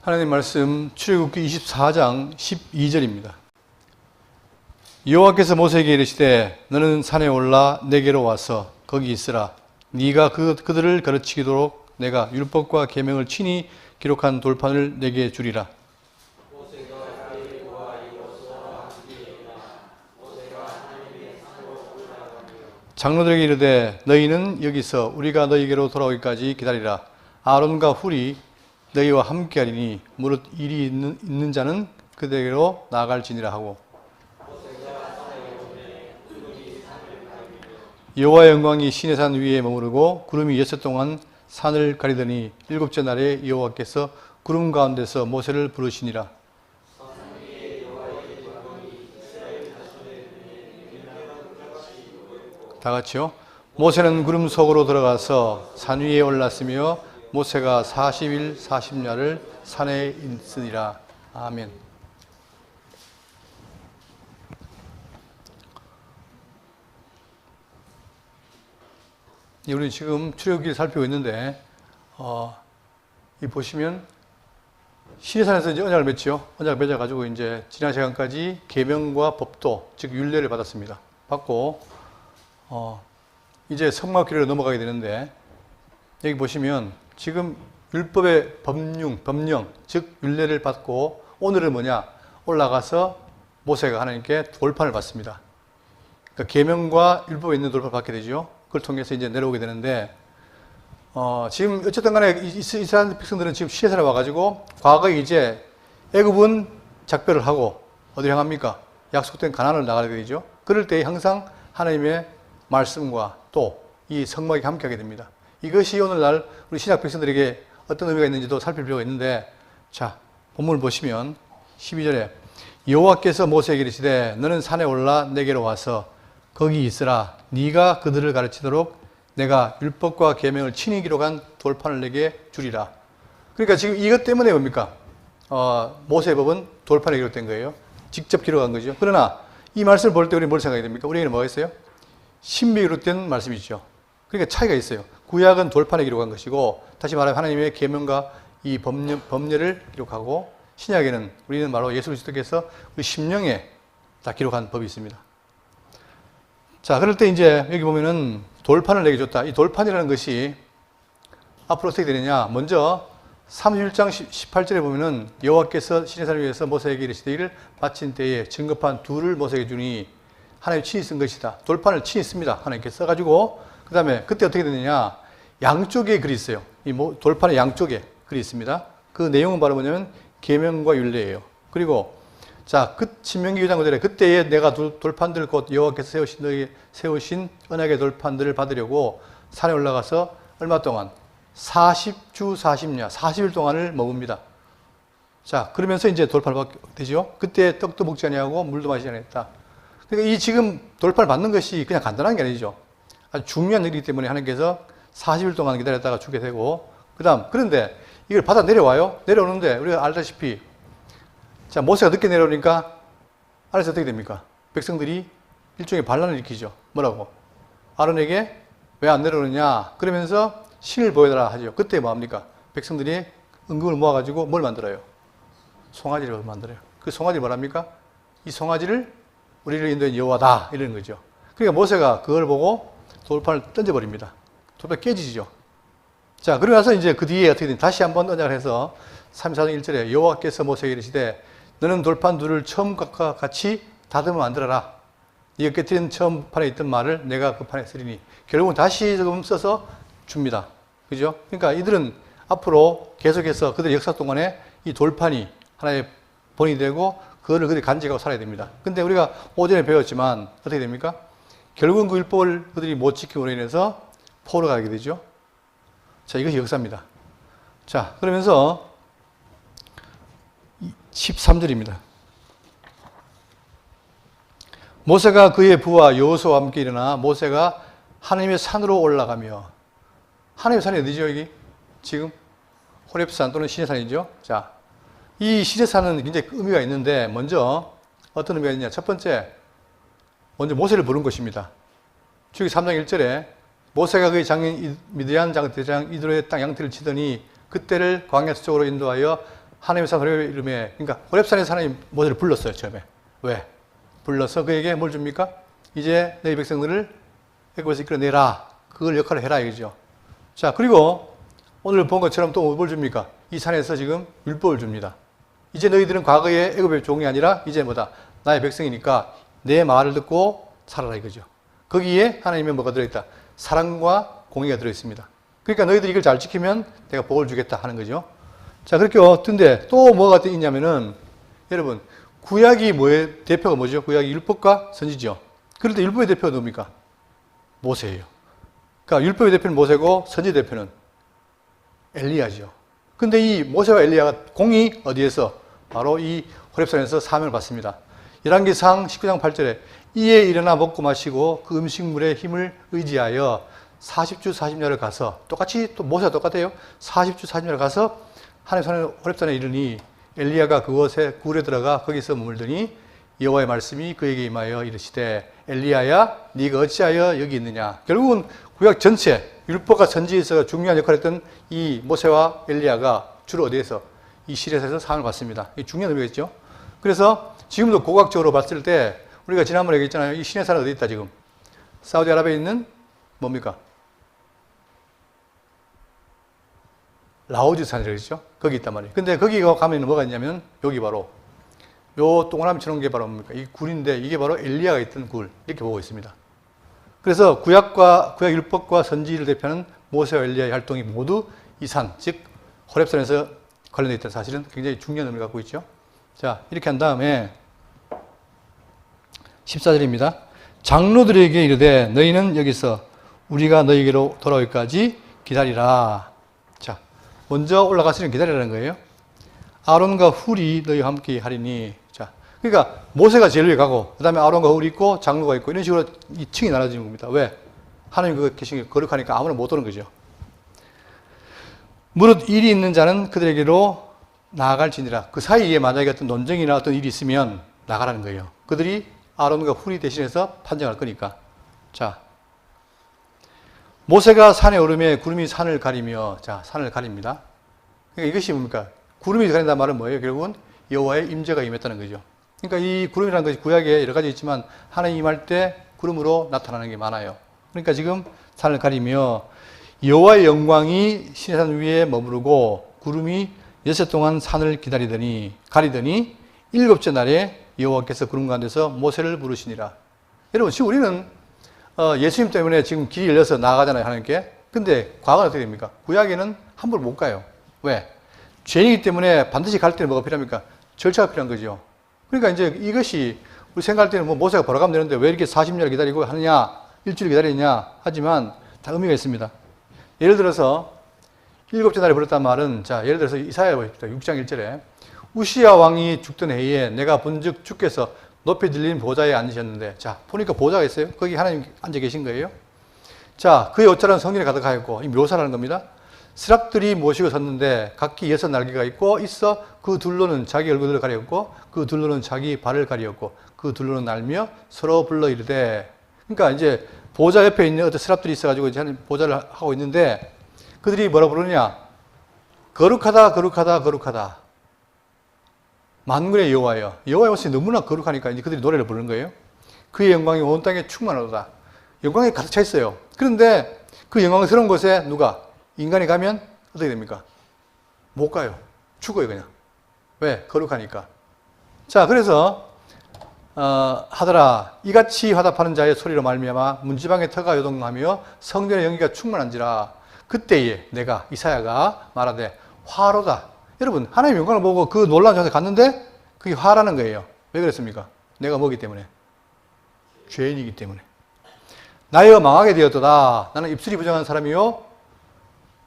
하나님 말씀 출애굽기 24장 12절입니다. 여호와께서 모세에게 이르시되 너는 산에 올라 내게로 와서 거기 있으라. 네가 그들을 가르치도록 내가 율법과 계명을 친히 기록한 돌판을 내게 주리라. 장로들에게 이르되 너희는 여기서 우리가 너희에게로 돌아오기까지 기다리라. 아론과 훌이 너희와 함께하리니 무릇 일이 있는 자는 그들에게로 나아갈지니라 하고, 여호와의 영광이 시내산 위에 머무르고 구름이 6일 동안 산을 가리더니 7째 날에 여호와께서 구름 가운데서 모세를 부르시니라. 다 같이요. 모세는 구름 속으로 들어가서 산 위에 올랐으며 모세가 40일 40야를 산에 있으니라. 아멘. 우리 지금 출애굽기를 살피고 있는데, 이 보시면 시내산에서 이제 언약을 맺죠. 언약을 맺어가지고 이제 지난 시간까지 계명과 법도, 즉 율례를 받았습니다. 받고 이제 성막기를 넘어가게 되는데, 여기 보시면 지금 율법의 법령, 즉 율례를 받고 오늘은 뭐냐? 올라가서 모세가 하나님께 돌판을 받습니다. 그러니까 계명과 율법에 있는 돌판을 받게 되죠. 그걸 통해서 이제 내려오게 되는데, 지금 어쨌든 간에 이스라엘 백성들은 지금 시내산에 와가지고 과거에 이제 애굽은 작별을 하고 어디를 향합니까? 약속된 가나안을 나가게 되죠. 그럴 때 항상 하나님의 말씀과 또 이 성막이 함께하게 됩니다. 이것이 오늘날 우리 신약 백성들에게 어떤 의미가 있는지도 살필 필요가 있는데, 자, 본문을 보시면 12절에 여호와께서 모세에게 이르시되 너는 산에 올라 내게로 와서 거기 있으라. 네가 그들을 가르치도록 내가 율법과 계명을 친히 기록한 돌판을 내게 주리라. 그러니까 지금 이것 때문에 뭡니까? 모세의 법은 돌판에 기록된 거예요. 직접 기록한 거죠. 그러나 이 말씀을 볼 때 우리 뭘 생각이 됩니까? 우리에게는 뭐가 있어요? 신비에 기록된 말씀이죠. 그러니까 차이가 있어요. 구약은 돌판에 기록한 것이고, 다시 말하면 하나님의 계명과 이 법례를 기록하고, 신약에는 우리는 바로 예수 그리스도께서 우리 심령에 다 기록한 법이 있습니다. 자, 그럴 때 이제 여기 보면은 돌판을 내게 줬다. 이 돌판이라는 것이 앞으로 어떻게 되느냐? 먼저 31장 18절에 보면은 여호와께서 시내산을 위해서 모세에게 이르시되 이를 마친 때에 증거판 둘을 모세에게 주니 하나님이 친히 쓴 것이다. 돌판을 친히 씁니다. 하나님께서 써가지고, 그 다음에 그때 어떻게 되느냐? 양쪽에 글이 있어요. 이 돌판의 양쪽에 글이 있습니다. 그 내용은 바로 뭐냐면 계명과 율례예요. 그리고 자, 신명기 2장 9절에 그때에 내가 돌판들 곧 여호와께서 세우신 언약의 돌판들을 받으려고 산에 올라가서 얼마 동안? 40주 40야, 40일 동안을 머뭅니다. 자, 그러면서 이제 돌판을 받게 되죠. 그때 떡도 먹지 아니하고 물도 마시지 아니했다. 그러니까 이 지금 돌판을 받는 것이 그냥 간단한 게 아니죠. 아주 중요한 일이기 때문에 하나님께서 40일 동안 기다렸다가 주게 되고, 그런데 이걸 받아 내려와요. 내려오는데 우리가 알다시피, 자, 모세가 늦게 내려오니까 아래서 어떻게 됩니까? 백성들이 일종의 반란을 일으키죠. 뭐라고? 아론에게 왜 안 내려오느냐? 그러면서 신을 보여달라 하죠. 그때 뭐합니까? 백성들이 은금을 모아가지고 뭘 만들어요? 송아지를 만들어요. 그 송아지 뭐랍니까? 이 송아지를 우리를 인도한 여호와다, 이러는 거죠. 그러니까 모세가 그걸 보고 돌판을 던져버립니다. 돌판 깨지죠. 자, 그러고 나서 이제 그 뒤에 어떻게 되냐? 다시 한번 언약을 해서 34장 1절에 여호와께서 모세에게 이르시되 너는 돌판 둘을 처음과 같이 다듬어 만들어라. 네가 깨뜨린 처음 판에 있던 말을 내가 그 판에 쓰리니. 결국은 다시 조금 써서 줍니다. 그죠? 그러니까 이들은 앞으로 계속해서 그들의 역사 동안에 이 돌판이 하나의 본이 되고 그거를 그들이 간직하고 살아야 됩니다. 근데 우리가 오전에 배웠지만 어떻게 됩니까? 결국은 그 율법을 그들이 못 지킴으로 인해서 포로로 가게 되죠. 자, 이것이 역사입니다. 자, 그러면서 13절입니다. 모세가 그의 부하 여호수아와 함께 일어나 모세가 하나님의 산으로 올라가며, 하나님의 산이 어디죠, 여기? 지금 호렙산 또는 시내산이죠. 자, 이 시내산은 굉장히 의미가 있는데, 먼저 어떤 의미가 있냐? 첫 번째, 먼저 모세를 부른 것입니다. 출애굽기 3장 1절에 모세가 그의 장인 미디안 대장 이드로의 땅 양태를 치더니 그때를 광야 서쪽으로 인도하여 하나님의 산 호렙의 이름에, 그러니까 호렙산에서 하나님 모세를 불렀어요, 처음에. 왜? 불러서 그에게 뭘 줍니까? 이제 너희 백성들을 애굽에서 이끌어내라. 그걸 역할을 해라, 이거죠. 자, 그리고 오늘 본 것처럼 또 뭘 줍니까? 이 산에서 지금 율법을 줍니다. 이제 너희들은 과거의 애굽의 종이 아니라 이제 뭐다? 나의 백성이니까 내 말을 듣고 살아라, 이거죠. 거기에 하나님의 뭐가 들어있다? 사랑과 공의가 들어있습니다. 그러니까 너희들이 이걸 잘 지키면 내가 복을 주겠다 하는 거죠. 자, 그렇게 어떤데 또 뭐가 있냐면은, 여러분, 구약이 뭐의 대표가 뭐죠? 구약이 율법과 선지죠. 그럴 때 율법의 대표가 누굽니까? 모세예요. 그러니까 율법의 대표는 모세고 선지 대표는 엘리야죠. 근데 이 모세와 엘리야가 공이 어디에서? 바로 이 호렙산에서 사명을 받습니다. 열왕기상 19장 8절에 이에 일어나 먹고 마시고 그 음식물의 힘을 의지하여 40주 40야를 가서, 똑같이 또 모세가 똑같아요. 40주 40야를 가서 하나님 산 호렙산에 이르니 엘리야가 그곳에 굴에 들어가 거기서 머물더니 여호와의 말씀이 그에게 임하여 이르시되 엘리야야 네가 어찌하여 여기 있느냐. 결국은 구약 전체 율법과 선지에서 중요한 역할을 했던 이 모세와 엘리야가 주로 어디에서? 이 시내산에서 상을 받습니다. 이 중요한 의미가 있죠. 그래서 지금도 고각적으로 봤을 때 우리가 지난번에 얘기했잖아요. 이 시내산은 어디 있다 지금? 사우디아라비아에 있는 뭡니까? 라오즈산이라고 그랬죠? 거기 있단 말이에요. 근데 거기 가면 뭐가 있냐면 여기 바로 요 동그라미처럼 게 바로 뭡니까? 이 굴인데 이게 바로 엘리야가 있던 굴, 이렇게 보고 있습니다. 그래서 구약 율법과 선지를 대표하는 모세와 엘리야의 활동이 모두 이 산, 즉 호렙산에서 관련되어 있다는 사실은 굉장히 중요한 의미를 갖고 있죠. 자, 이렇게 한 다음에 14절입니다. 장로들에게 이르되 너희는 여기서 우리가 너희에게로 돌아오기까지 기다리라. 자, 먼저 올라가서는 기다리라는 거예요. 아론과 훌이 너희와 함께 하리니. 자, 그러니까 모세가 제일 위에 가고 그 다음에 아론과 훌이 있고 장로가 있고 이런 식으로 이 층이 나눠지는 겁니다. 왜? 하나님 그거 계신 게 거룩하니까 아무나 못 오는 거죠. 무릇 일이 있는 자는 그들에게로 나아갈지니라. 그 사이에 만약에 어떤 논쟁이나 어떤 일이 있으면 나가라는 거예요. 그들이 아론과 훌이 대신해서 판정할 거니까. 자, 모세가 산에 오르매 구름이 산을 가리며, 자, 산을 가립니다. 그러니까 이것이 뭡니까? 구름이 가린다는 말은 뭐예요? 결국은 여호와의 임재가 임했다는 거죠. 그러니까 이 구름이라는 것이 구약에 여러 가지 있지만 하나님 임할 때 구름으로 나타나는 게 많아요. 그러니까 지금 산을 가리며 여호와의 영광이 시내산 위에 머무르고 구름이 여섯 동안 산을 가리더니 일곱째 날에 여호와께서 구름 가운데서 모세를 부르시니라. 여러분, 지금 우리는 예수님 때문에 지금 길이 열려서 나아가잖아요, 하나님께. 근데 과거는 어떻게 됩니까? 구약에는 함부로 못 가요. 왜? 죄인이기 때문에 반드시 갈 때는 뭐가 필요합니까? 절차가 필요한 거죠. 그러니까 이제 이것이 우리 생각할 때는 뭐 모세가 보러 가면 되는데 왜 이렇게 40년을 기다리고 하느냐, 일주일 기다리느냐 하지만 다 의미가 있습니다. 예를 들어서 일곱째 날에 부르었단 말은, 자, 예를 들어서 이사야 보십시다. 6장 1절에 우시야 왕이 죽던 해에 내가 본즉 주께서 높이 들린 보좌에 앉으셨는데, 자, 보니까 보좌가 있어요. 거기 하나님 앉아 계신 거예요. 자, 그의 옷자락은 성전에 가득하였고, 이 묘사라는 겁니다. 스랍들이 모시고 섰는데 각기 6날개가 있어 그 둘로는 자기 얼굴을 가리었고 그 둘로는 자기 발을 가리었고 그 둘로는 날며 서로 불러 이르되. 그러니까 이제 보좌 옆에 있는 어떤 스랍들이 있어가지고 이제 보좌를 하고 있는데 그들이 뭐라 부르냐? 거룩하다, 거룩하다, 거룩하다. 만군의 여호와여. 여호와의 모습이 너무나 거룩하니까 이제 그들이 노래를 부르는 거예요. 그의 영광이 온 땅에 충만하도다. 영광이 가득 차 있어요. 그런데 그 영광스러운 곳에 누가? 인간이 가면 어떻게 됩니까? 못 가요. 죽어요, 그냥. 왜? 거룩하니까. 자, 그래서 하더라. 이같이 화답하는 자의 소리로 말미암아 문지방의 터가 요동하며 성전의 연기가 충만한지라. 그때에 내가 이사야가 말하되 화로다. 여러분, 하나님의 영광을 보고 그 놀라운 장소에 갔는데 그게 화라는 거예요. 왜 그랬습니까? 내가 뭐기 때문에? 죄인이기 때문에. 나여 망하게 되었도다. 나는 입술이 부정한 사람이요.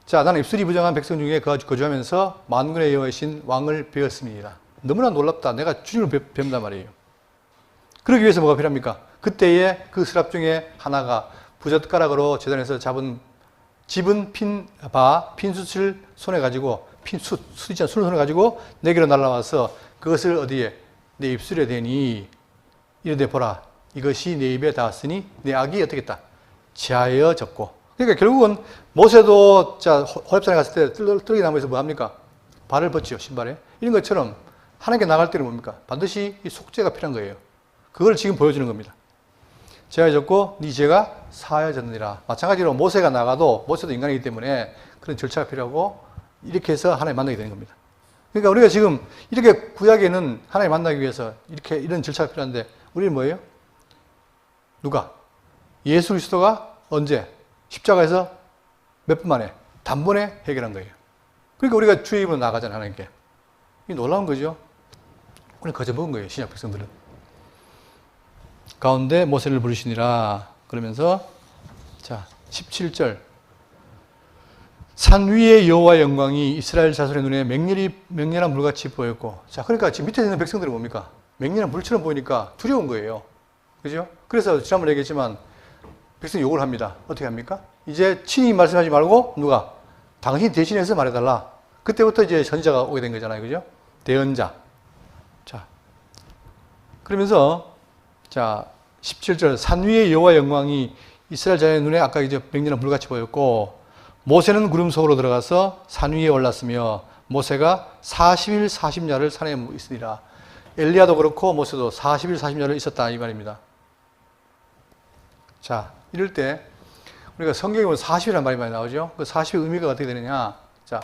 자, 나는 입술이 부정한 백성 중에 거주하면서 만군의 여호와이신 왕을 배웠습니다. 너무나 놀랍다. 내가 주님을 배운단 말이에요. 그러기 위해서 뭐가 필요합니까? 그때에 그 스랍 중에 하나가 부젓가락으로 제단에서 집은 핀숯을 손에 가지고, 숯이잖아, 술을 손에 가지고 내게로 날라와서 그것을 어디에? 내 입술에 대니 이르되 보라. 이것이 내 입에 닿았으니 내 악이 어떻게 했다? 제하여졌고. 그러니까 결국은 모세도 자 호렙산에 갔을 때 뜰기나무에서 뭐 합니까? 발을 벗지요, 신발에. 이런 것처럼 하나님께 나갈 때는 뭡니까? 반드시 이 속죄가 필요한 거예요. 그걸 지금 보여주는 겁니다. 죄가 졌고 네 죄가 사하여졌느니라. 마찬가지로 모세가 나가도 모세도 인간이기 때문에 그런 절차가 필요하고 이렇게 해서 하나님 만나게 되는 겁니다. 그러니까 우리가 지금 이렇게 구약에는 하나님 만나기 위해서 이렇게 이런 절차가 필요한데 우리는 뭐예요? 누가? 예수 그리스도가 언제? 십자가에서 몇 분 만에? 단번에 해결한 거예요. 그러니까 우리가 주의 입으로 나가잖아요, 하나님께. 이 놀라운 거죠. 우리는 거저 먹은 거예요, 신약 백성들은. 가운데 모세를 부르시니라. 그러면서 자 17절 산 위의 여호와의 영광이 이스라엘 자손의 눈에 맹렬한 불같이 보였고, 자 그러니까 지금 밑에 있는 백성들이 뭡니까? 맹렬한 불처럼 보이니까 두려운 거예요. 그죠? 그래서 지난번에 얘기했지만 백성이 욕을 합니다. 어떻게 합니까? 이제 친히 말씀하지 말고 누가? 당신 대신해서 말해달라. 그때부터 이제 선지자가 오게 된 거잖아요. 그죠? 대언자. 자 그러면서 자 17절 산 위의 여호와의 영광이 이스라엘 자손의 눈에 아까 이제 맹렬한 불같이 보였고, 모세는 구름 속으로 들어가서 산 위에 올랐으며 모세가 40일 40야를 산에 있으니라. 엘리야도 그렇고 모세도 40일 40야를 있었다 이 말입니다. 자 이럴 때 우리가 성경에 보면 40이라는 말이 많이 나오죠. 그 40의 의미가 어떻게 되느냐. 자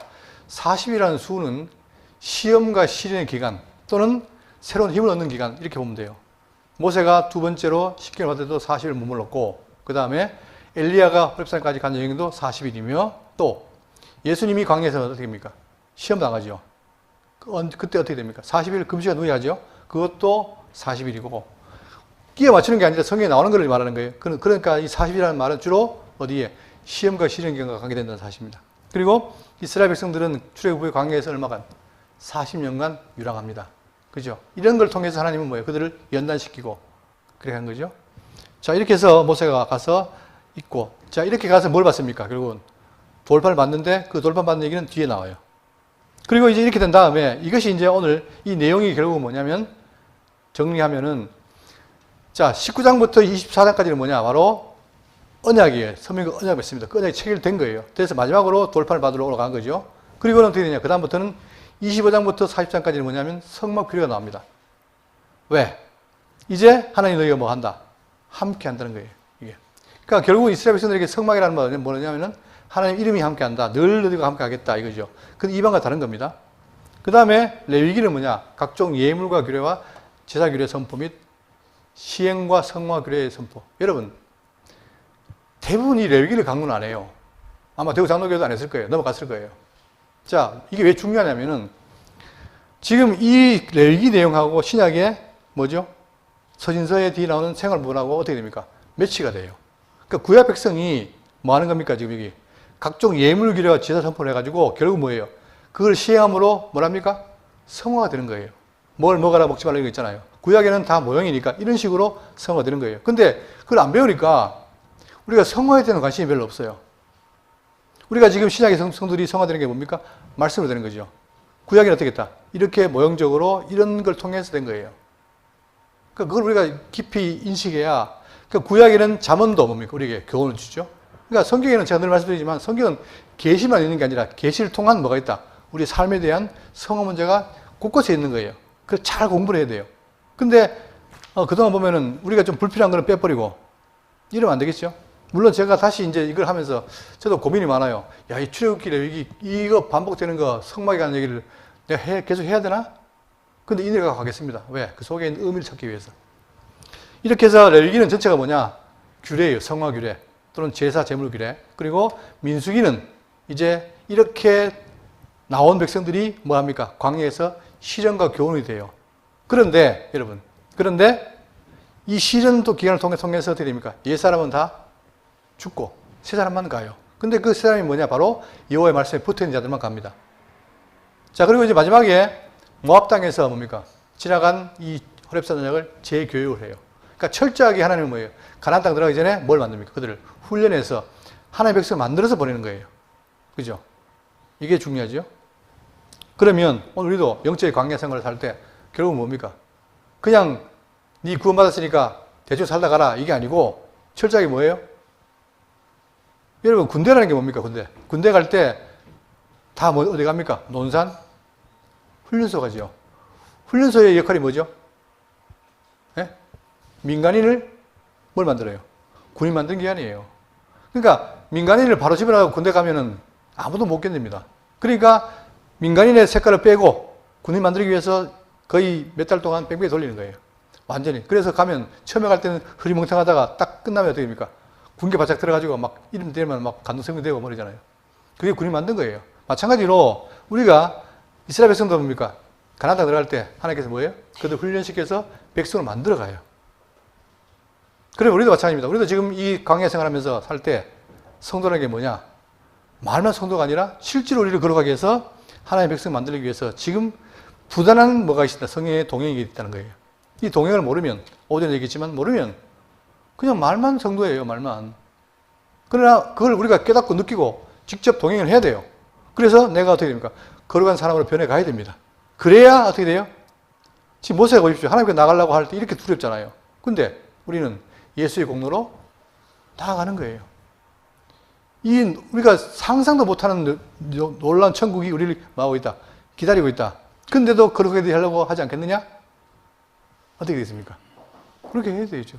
40이라는 수는 시험과 시련의 기간 또는 새로운 힘을 얻는 기간 이렇게 보면 돼요. 모세가 두 번째로 십계명을 받을 때도 40일 머물렀고, 그 다음에 엘리야가 호렙산까지 간 여행도 40일이며, 또 예수님이 광야에서 어떻게 됩니까? 시험 당하죠. 그때 어떻게 됩니까? 40일 금식과 누이하죠. 그것도 40일이고, 끼워 맞추는 게 아니라 성경에 나오는 걸 말하는 거예요. 그러니까 이 40이라는 말은 주로 어디에? 시험과 시련 기간과 관계된다는 사실입니다. 그리고 이스라엘 백성들은 출애굽 후에 광야에서 얼마간? 40년간 유랑합니다. 그죠? 이런 걸 통해서 하나님은 뭐예요? 그들을 연단시키고 그렇게 한 거죠. 자, 이렇게 해서 모세가 가서 있고, 자, 이렇게 가서 뭘 받습니까? 결국은 돌판을 받는데 그 돌판 받는 얘기는 뒤에 나와요. 그리고 이제 이렇게 된 다음에 이것이 이제 오늘 이 내용이 결국은 뭐냐면 정리하면은 자, 19장부터 24장까지는 뭐냐? 바로 언약이에요. 서명과 언약을 맺습니다. 그 언약이 체결된 거예요. 그래서 마지막으로 돌판을 받으러 올라간 거죠. 그리고는 어떻게 되냐? 그 다음부터는 25장부터 40장까지는 뭐냐면 성막 필요가 나옵니다. 왜? 이제 하나님 너희가 뭐 한다? 함께 한다는 거예요. 이게. 그러니까 결국 이스라엘 백성들에게 성막이라는 말은 뭐냐면은 하나님 이름이 함께 한다. 늘 너희가 함께 하겠다. 이거죠. 근데 이방과 다른 겁니다. 그 다음에 레위기는 뭐냐? 각종 예물과 규례와 제사 규례 선포 및 시행과 성화 규례의 선포. 여러분, 대부분 이 레위기를 강론 안 해요. 아마 대구 장로교도 안 했을 거예요. 넘어갔을 거예요. 자, 이게 왜 중요하냐면은 지금 이 레위기 내용하고 신약에 뭐죠? 서신서에 뒤에 나오는 생활문하고 어떻게 됩니까? 매치가 돼요. 그러니까 구약 백성이 뭐 하는 겁니까? 지금 여기 각종 예물 규례와 제사 선포를 해가지고 결국 뭐예요? 그걸 시행함으로 뭐랍니까? 성화가 되는 거예요. 뭘 먹어라 먹지 말라 이거 있잖아요. 구약에는 다 모형이니까 이런 식으로 성화가 되는 거예요. 근데 그걸 안 배우니까 우리가 성화에 대한 관심이 별로 없어요. 우리가 지금 신약의 성들이 성화되는 게 뭡니까? 말씀으로 되는 거죠. 구약에는 어떻게 했다? 이렇게 모형적으로 이런 걸 통해서 된 거예요. 그러니까 그걸 우리가 깊이 인식해야, 그러니까 구약에는 잠언도 뭡니까? 우리에게 교훈을 주죠. 그러니까 성경에는 제가 늘 말씀드리지만 성경은 계시만 있는 게 아니라 계시를 통한 뭐가 있다? 우리 삶에 대한 성화 문제가 곳곳에 있는 거예요. 그래서 잘 공부를 해야 돼요. 근데 그동안 보면은 우리가 좀 불필요한 거는 빼버리고 이러면 안 되겠죠? 물론 제가 다시 이제 이걸 하면서 저도 고민이 많아요. 야, 이 출애굽기 레위기 이거 반복되는 거 성막이라는 얘기를 내가 계속 해야 되나? 근데 이내가 가겠습니다. 왜? 그 속에 있는 의미를 찾기 위해서. 이렇게 해서 레위기는 전체가 뭐냐? 규례예요. 성화 규례 또는 제사 제물 규례. 그리고 민수기는 이제 이렇게 나온 백성들이 뭐 합니까? 광야에서 시련과 교훈이 돼요. 그런데 여러분, 그런데 이 시련도 기간을 통해서 어떻게 됩니까? 옛사람은 다 죽고 새 사람만 가요. 근데 그 새 사람이 뭐냐? 바로 여호와의 말씀에 붙어있는 자들만 갑니다. 자, 그리고 이제 마지막에 모압 땅에서 뭡니까? 지나간 이 호렙산 언약을 재교육을 해요. 그러니까 철저하게 하나님은 뭐예요? 가나안 땅 들어가기 전에 뭘 만듭니까? 그들을 훈련해서 하나님의 백성을 만들어서 보내는 거예요. 그죠? 이게 중요하죠? 그러면 오늘 우리도 영적인 광야 생활을 살 때 결국은 뭡니까? 그냥 네 구원받았으니까 대충 살다 가라 이게 아니고 철저하게 뭐예요? 여러분 군대라는 게 뭡니까? 군대 갈 때 다 뭐 어디 갑니까? 논산 훈련소가죠. 훈련소의 역할이 뭐죠? 예? 민간인을 뭘 만들어요? 군인 만든 게 아니에요. 그러니까 민간인을 바로 집어넣고 군대 가면은 아무도 못 견딥니다. 그러니까 민간인의 색깔을 빼고 군인 만들기 위해서 거의 몇 달 동안 뺑뺑이 돌리는 거예요. 완전히. 그래서 가면 처음에 갈 때는 흐리멍텅하다가 딱 끝나면 어떻게 됩니까? 군계 바짝 들어가지고 막 이름 되면 막 간두성이 되고 버리잖아요. 그게 군이 만든 거예요. 마찬가지로 우리가 이스라엘 백성도 뭡니까? 가나안 땅 들어갈 때 하나님께서 뭐예요? 그들 훈련시켜서 백성을 만들어 가요. 그럼 우리도 마찬가지입니다. 우리도 지금 이 광야 생활하면서 살 때 성도라는 게 뭐냐? 말만 성도가 아니라 실제로 우리를 걸어가기 위해서 하나님의 백성을 만들기 위해서 지금 부단한 뭐가 있다. 성령의 동행이 있다는 거예요. 이 동행을 모르면, 오전에 얘기했지만 모르면 그냥 말만 성도예요. 말만. 그러나 그걸 우리가 깨닫고 느끼고 직접 동행을 해야 돼요. 그래서 내가 어떻게 됩니까? 거룩한 사람으로 변해가야 됩니다. 그래야 어떻게 돼요? 지금 모세가 보십시오. 하나님께 나가려고 할 때 이렇게 두렵잖아요. 근데 우리는 예수의 공로로 나아가는 거예요. 우리가 상상도 못하는 놀라운 천국이 우리를 막고 있다. 기다리고 있다. 근데도 그렇게 하려고 하지 않겠느냐? 어떻게 되겠습니까? 그렇게 해야 되죠.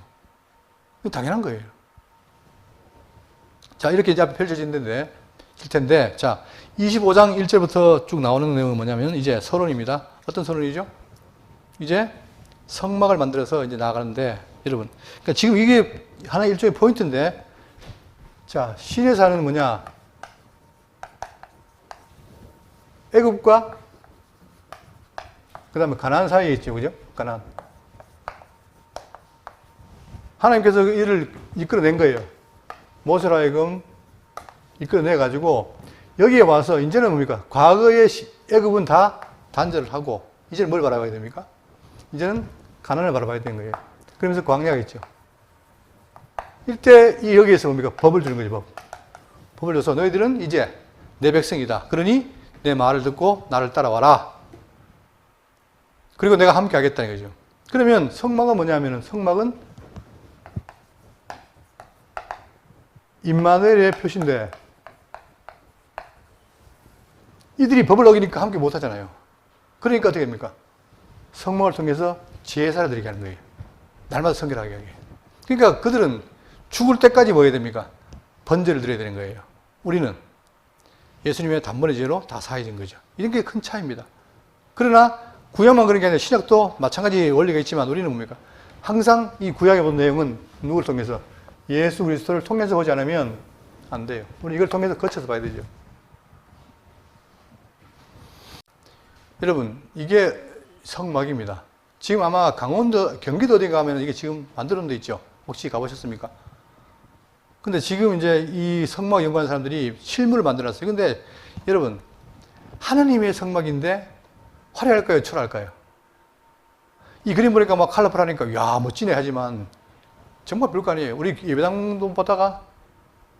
당연한 거예요. 자, 이렇게 이제 앞에 펼쳐질 텐데, 자, 25장 1절부터 쭉 나오는 내용은 뭐냐면, 이제 서론입니다. 어떤 서론이죠? 이제 성막을 만들어서 이제 나가는데, 여러분. 그러니까 지금 이게 하나의 일종의 포인트인데, 자, 신의 하는 뭐냐? 애굽과 그 다음에 가나안 사이에 있죠. 그죠? 가나안. 하나님께서 이를 이끌어낸 거예요. 모세로 하여금 이끌어내가지고 여기에 와서 이제는 뭡니까? 과거의 애굽은 다 단절을 하고 이제는 뭘 바라봐야 됩니까? 이제는 가나안을 바라봐야 되는 거예요. 그러면서 광야가 있죠. 이때 여기에서 뭡니까? 법을 주는 거죠. 법을 줘서 너희들은 이제 내 백성이다. 그러니 내 말을 듣고 나를 따라와라. 그리고 내가 함께 하겠다는 거죠. 그러면 성막은 뭐냐면은 성막은 임마누엘의 표시인데 이들이 법을 어기니까 함께 못 하잖아요. 그러니까 어떻게 됩니까? 성막을 통해서 제사를 드리게 하는 거예요. 날마다 성결하게 하게. 그러니까 그들은 죽을 때까지 뭐 해야 됩니까? 번제를 드려야 되는 거예요. 우리는 예수님의 단번의 죄로 다 사해진 거죠. 이런 게 큰 차이입니다. 그러나 구약만 그런 게 아니라 신약도 마찬가지 원리가 있지만 우리는 뭡니까? 항상 이 구약에 본 내용은 누구를 통해서? 예수 그리스도를 통해서 보지 않으면 안 돼요. 우리 이걸 통해서 거쳐서 봐야 되죠. 여러분, 이게 성막입니다. 지금 아마 강원도, 경기도 어디 가면 이게 지금 만들어 놓은 데 있죠? 혹시 가보셨습니까? 근데 지금 이제 이 성막 연구하는 사람들이 실물을 만들어 놨어요. 근데 여러분, 하나님의 성막인데 화려할까요? 초라할까요? 이 그림 보니까 막 컬러풀하니까, 야, 멋지네 하지만 정말 별거 아니에요. 우리 예배당도 보다가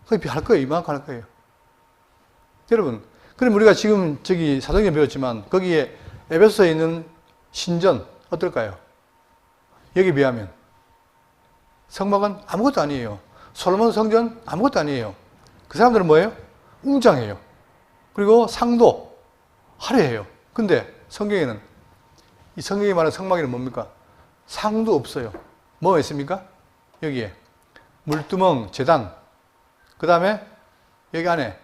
거의 할 거예요. 이만큼 할 거예요. 여러분, 그럼 우리가 지금 저기 사도행전 배웠지만 거기에 에베소서에 있는 신전 어떨까요? 여기 비하면 성막은 아무것도 아니에요. 솔로몬 성전 아무것도 아니에요. 그 사람들은 뭐예요? 웅장해요. 그리고 상도 화려해요. 근데 성경에는 이 성경이 말하는 성막에는 뭡니까? 상도 없어요. 뭐가 있습니까? 여기에 물두멍, 제단, 그 다음에 여기 안에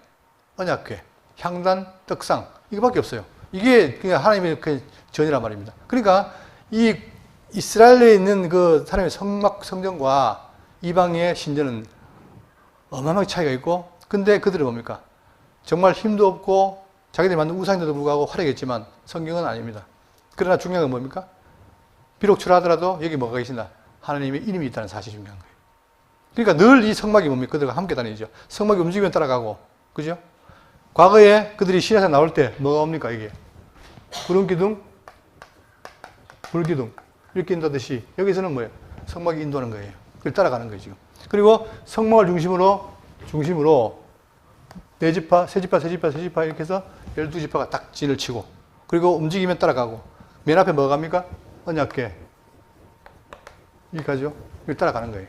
언약궤, 향단, 떡상 이거밖에 없어요. 이게 그냥 하나님의 그 전이란 말입니다. 그러니까 이 이스라엘에 있는 그 하나님의 성막 성전과 이방의 신전은 어마어마하게 차이가 있고, 근데 그들은 뭡니까? 정말 힘도 없고 자기들이 만든 우상인데도 불구하고 화려했지만 성경은 아닙니다. 그러나 중요한 건 뭡니까? 비록 초라하더라도 여기 뭐가 계신다? 하나님의 이름이 있다는 사실이 중요한 거예요. 그러니까 늘 이 성막이 뭡니까? 그들과 함께 다니죠. 성막이 움직이면 따라가고, 그죠? 과거에 그들이 신에서 나올 때 뭐가 옵니까? 이게 구름 기둥, 불 기둥 이렇게 인도하듯이 여기서는 뭐예요? 성막이 인도하는 거예요. 그걸 따라가는 거예요 지금. 그리고 성막을 중심으로 네 지파, 세 지파 이렇게 해서 12지파가 딱 진을 치고, 그리고 움직이면 따라가고, 맨 앞에 뭐가 갑니까? 언약궤 이렇게 가죠. 이걸 따라가는 거예요.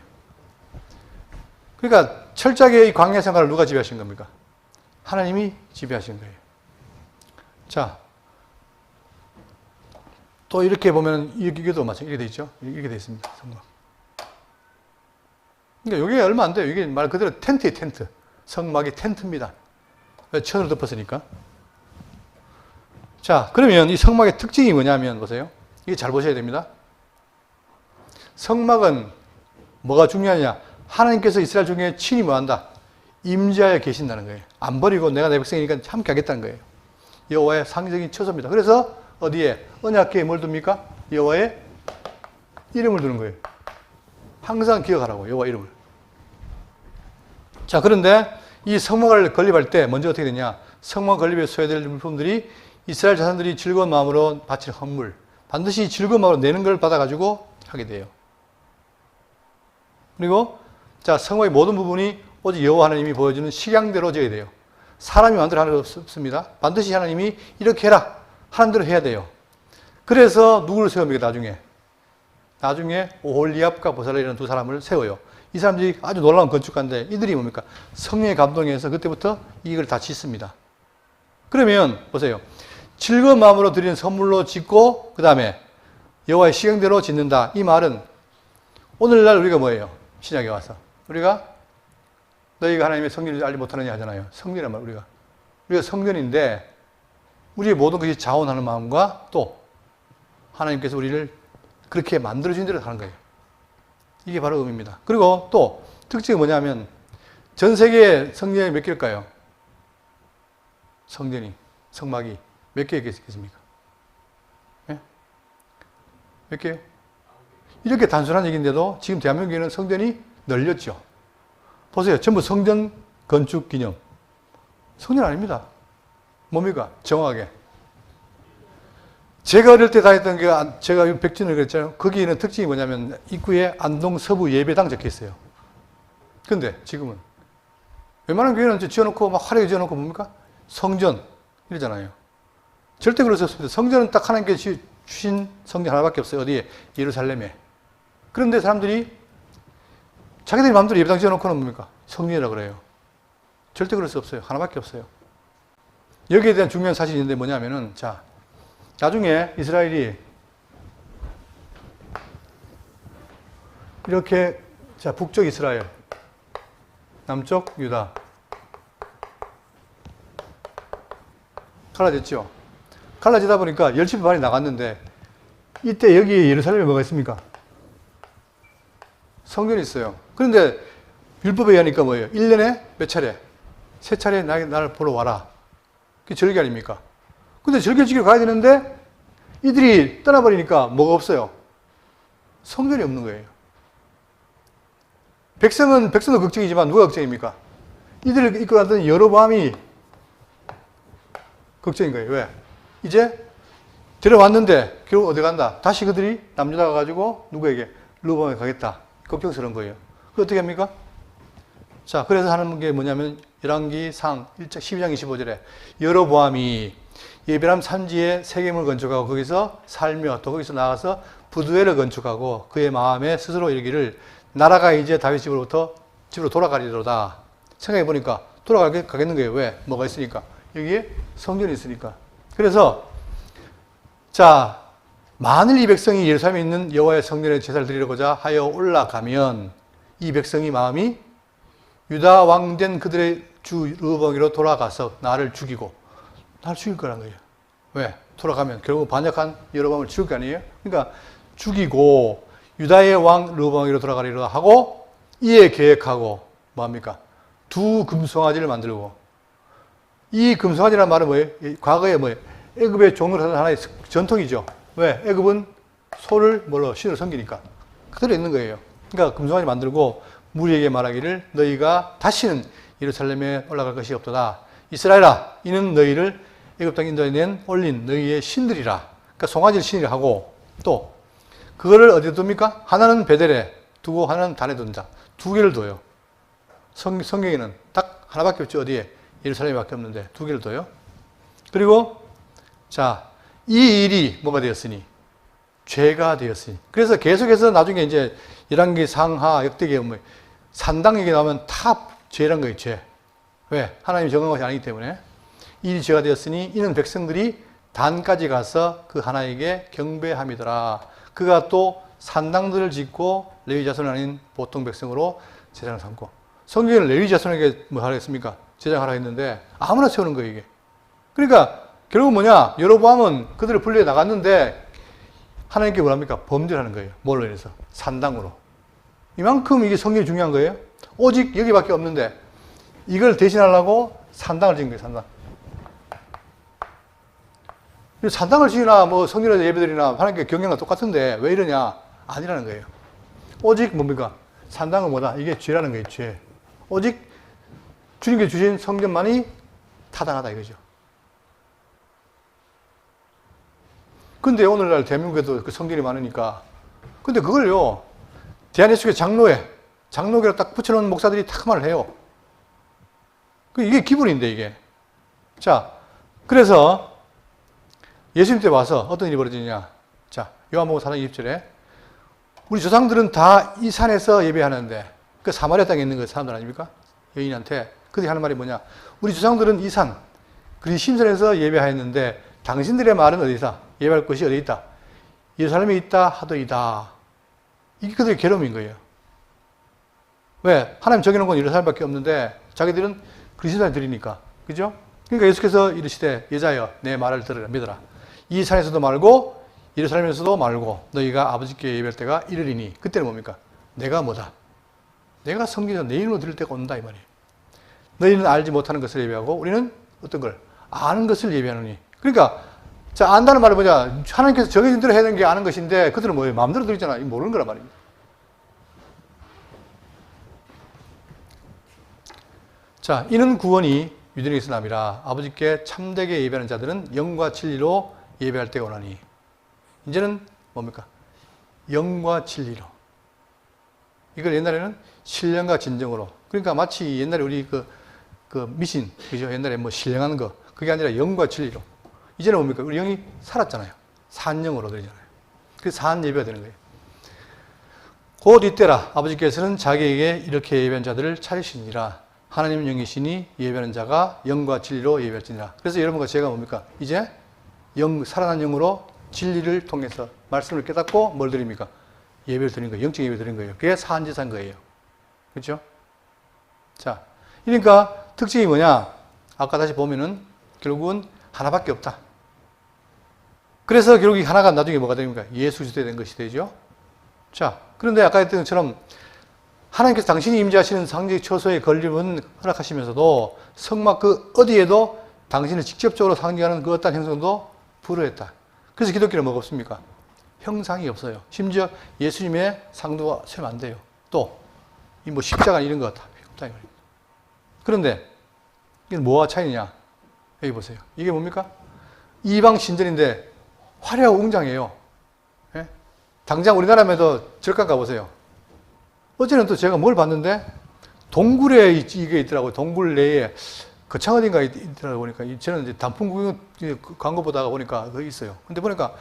그러니까 철저하게 이 광야 생활을 누가 지배하신 겁니까? 하나님이 지배하신 거예요. 자, 또 이렇게 보면 이게도 마찬가지 이렇게 돼 있죠. 이렇게 돼 있습니다. 성막. 그러니까 이게 얼마 안 돼요. 이게 말 그대로 텐트예요, 텐트. 성막이 텐트입니다. 왜? 천으로 덮었으니까. 자, 그러면 이 성막의 특징이 뭐냐면 보세요. 이게 잘 보셔야 됩니다. 성막은 뭐가 중요하냐? 하나님께서 이스라엘 중에 친히 뭐한다? 임재하여 계신다는 거예요. 안 버리고 내가 내 백성이니까 함께 하겠다는 거예요. 여호와의 상징적인 처소입니다. 그래서 어디에? 언약궤에 뭘 둡니까? 여호와의 이름을 두는 거예요. 항상 기억하라고, 여호와 이름을. 자, 그런데 이 성막을 건립할 때 먼저 어떻게 되냐? 성막 건립에 소요될 물품들이 이스라엘 자손들이 즐거운 마음으로 바칠 헌물, 반드시 즐거운 마음으로 내는 걸 받아가지고 하게 돼요. 그리고 자, 성막의 모든 부분이 오직 여호와 하나님이 보여주는 식양대로 지어야 돼요. 사람이 만들어 하는 거 없습니다. 반드시 하나님이 이렇게 해라 하는 대로 해야 돼요. 그래서 누구를 세웁니까? 나중에 오홀리압과 보살레라는 두 사람을 세워요. 이 사람들이 아주 놀라운 건축가인데 이들이 뭡니까? 성령의 감동에서 그때부터 이걸 다 짓습니다. 그러면 보세요. 즐거운 마음으로 드리는 선물로 짓고 그 다음에 여호와의 식양대로 짓는다. 이 말은 오늘날 우리가 뭐예요? 신약에 와서 우리가 너희가 하나님의 성전을 알지 못하느냐 하잖아요. 성전이란 말 우리가 성전인데 우리의 모든 것이 자원하는 마음과 또 하나님께서 우리를 그렇게 만들어준 대로 하는 거예요. 이게 바로 의미입니다. 그리고 또 특징이 뭐냐면 전 세계에 성전이 몇 개일까요? 성막이 몇 개 있겠습니까? 네? 몇 개요? 이렇게 단순한 얘기인데도 지금 대한민국에는 성전이 널렸죠. 보세요. 전부 성전 건축 기념. 성전 아닙니다. 뭡니까? 정확하게. 제가 어릴 때 다녔던 게, 제가 백진을 그랬잖아요. 거기는 특징이 뭐냐면 입구에 안동 서부 예배당 적혀 있어요. 근데 지금은 웬만한 교회는 지어놓고 막 화려하게 지어놓고 뭡니까? 성전 이러잖아요. 절대 그럴 수 없습니다. 성전은 딱 하나님께 주신 성전 하나밖에 없어요. 어디에? 예루살렘에. 그런데 사람들이 자기들이 마음대로 예배당 지어놓고는 뭡니까? 성전이라고 그래요. 절대 그럴 수 없어요. 하나밖에 없어요. 여기에 대한 중요한 사실이 있는데 뭐냐면은, 자, 나중에 이스라엘이 이렇게, 자, 북쪽 이스라엘, 남쪽 유다. 갈라졌죠? 갈라지다 보니까 열심히 발이 나갔는데, 이때 여기 예루살렘에 뭐가 있습니까? 성전이 있어요. 그런데 율법에 의하니까 뭐예요? 1년에 몇 차례? 3차례 나를 보러 와라. 그게 절기 아닙니까? 근데 절기를 지키러 가야 되는데 이들이 떠나버리니까 뭐가 없어요? 성전이 없는 거예요. 백성도 걱정이지만 누가 걱정입니까? 이들을 이끌어 갔던 여로보암이 걱정인 거예요. 왜? 이제 데려왔는데 결국 어디 간다? 다시 그들이 남유다가 가지고 누구에게? 르호보암에 가겠다. 걱정스러운 거예요. 그 어떻게 합니까? 자, 그래서 하는 게 뭐냐면 열왕기상 12장 25절에 여로보암이 예배람 산지에 세겜을 건축하고 거기서 살며 또 거기서 나가서 부두엘을 건축하고 그의 마음에 스스로 이르기를 나라가 이제 다윗 집으로 돌아가리로다. 생각해 보니까 돌아가겠는 거예요. 왜? 뭐가 있으니까. 여기에 성전이 있으니까. 그래서 자, 만일 이 백성이 예루살렘에 있는 여호와의 성전에 제사를 드리려고자 하여 올라가면 이 백성이 마음이 유다 왕된 그들의 주 르호보암으로 돌아가서 나를 죽일 거란 거예요. 왜? 돌아가면 결국 반역한 여로보암을 죽일 거 아니에요? 그러니까 죽이고 유다의 왕 르호보암으로 돌아가리라 하고 이에 계획하고 뭐합니까? 두 금송아지를 만들고 이 금송아지라는 말은 뭐예요? 과거에 뭐예요? 애굽의 종을 하던 하나의 전통이죠. 왜? 애굽은 소를 신으로 섬기니까 그대로 있는 거예요. 그러니까 금송아지 만들고 무리에게 말하기를 너희가 다시는 예루살렘에 올라갈 것이 없도다. 이스라엘아, 이는 너희를 애굽 땅 인도에 올린 너희의 신들이라. 그러니까 송아지를 신이라 하고 또 그거를 어디에 둡니까? 하나는 베델에 두고 하나는 단에 둔다. 두 개를 둬요. 성경에는 딱 하나밖에 없죠. 어디에? 예루살렘밖에 없는데 두 개를 둬요. 그리고 자, 이 일이 뭐가 되었으니? 죄가 되었으니. 그래서 계속해서 나중에 이제 열왕기 상하 역대기에 뭐 산당 얘기 나오면 다 죄란 거예요. 죄. 왜? 하나님이 정한 것이 아니기 때문에 이 일이 죄가 되었으니 이는 백성들이 단까지 가서 그 하나에게 경배함이더라. 그가 또 산당들을 짓고 레위 자손이 아닌 보통 백성으로 제장을 삼고. 성경에는 레위 자손에게 뭐 하랬습니까? 제장하라 했는데 아무나 세우는 거예요, 이게. 그러니까 결국 뭐냐? 여로보암은 그들을 분리해 나갔는데 하나님께 뭐랍니까? 범죄하는 거예요. 뭘로 인해서? 산당으로. 이만큼 이게 성경이 중요한 거예요. 오직 여기밖에 없는데 이걸 대신하려고 산당을 지은 거예요, 산당. 산당을 지으나 뭐 성전에서 예배드리나 하나님께 경영과 똑같은데 왜 이러냐? 아니라는 거예요. 오직 뭡니까? 산당은 뭐다? 이게 죄라는 거예요, 죄. 오직 주님께 주신 성전만이 타당하다 이거죠. 근데 오늘날 대한민국에도 그 성전이 많으니까. 근데 그걸요, 대한예수교 장로교로 딱 붙여놓은 목사들이 탁 말을 해요. 이게 기본인데, 이게. 자, 그래서 예수님 때 와서 어떤 일이 벌어지냐. 자, 요한복음 4장 20절에 우리 조상들은 다 이 산에서 예배하는데, 그 사마리아 땅에 있는 그 사람들 아닙니까? 여인한테. 그들이 하는 말이 뭐냐. 우리 조상들은 이 산, 그리 심산에서 예배하였는데, 당신들의 말은 어디서? 예배할 곳이 어디 있다? 예루살렘에 있다 하더이다. 이게 그들의 괴로움인 거예요. 왜? 하나님 정해놓은 건 예루살렘밖에 없는데 자기들은 그리스도를 드리니까. 그죠? 그러니까 예수께서 이르시되 여자여 내 말을 들으라 믿어라. 이 산에서도 말고 예루살렘에서도 말고 너희가 아버지께 예배할 때가 이르리니. 그때는 뭡니까? 내가 뭐다? 내가 성경에서 내 이름으로 드릴 때가 온다 이 말이에요. 너희는 알지 못하는 것을 예배하고 우리는 어떤 걸? 아는 것을 예배하느니. 그러니까 자, 안다는 말은 뭐냐? 하나님께서 정해진 대로 해야 되는 게 아는 것인데 그들은 뭐예요? 마음대로 드리잖아. 이거 모르는 거란 말입니다. 자, 이는 구원이 유대인에게서 남이라. 아버지께 참되게 예배하는 자들은 영과 진리로 예배할 때가 오나니. 이제는 뭡니까? 영과 진리로. 이걸 옛날에는 신령과 진정으로. 그러니까 마치 옛날에 우리 그 미신, 그죠? 옛날에 뭐 신령한 거. 그게 아니라 영과 진리로. 이제는 뭡니까? 우리 영이 살았잖아요. 산영으로 드리잖아요. 그래서 산 예배가 되는 거예요. 곧 이때라 아버지께서는 자기에게 이렇게 예배한 자들을 찾으시니라. 하나님 영이시니 예배하는 자가 영과 진리로 예배할지니라. 그래서 여러분과 제가 뭡니까? 이제 살아난 영으로 진리를 통해서 말씀을 깨닫고 뭘 드립니까? 예배를 드리는 거예요. 영적 예배를 드리는 거예요. 그게 사한제사인 거예요. 그렇죠? 자, 그러니까 특징이 뭐냐? 아까 다시 보면은 결국은 하나밖에 없다. 그래서 결국 이 하나가 나중에 뭐가 됩니까? 예수 그리스도가 된 것이 되죠. 자, 그런데 아까 했던 것처럼 하나님께서 당신이 임재하시는 상징 처소의 건립은 허락하시면서도 성막 그 어디에도 당신을 직접적으로 상징하는 그 어떤 형상도 불허했다. 그래서 기독교는 뭐가 없습니까? 형상이 없어요. 심지어 예수님의 상도가 세우면 안 돼요. 또, 이 뭐 십자가 이런 거 다 없다. 이 말입니다. 그런데 이게 뭐와 차이냐? 여기 보세요. 이게 뭡니까? 이방 신전인데 화려하고 웅장해요. 예? 당장 우리나라에도 절간 가보세요. 어제는 또 제가 뭘 봤는데 동굴에 이게 있더라고요. 동굴 내에 거창 어딘가 있더라고 보니까 저는 이제 단풍 광고 보다가 보니까 그거 있어요. 근데 보니까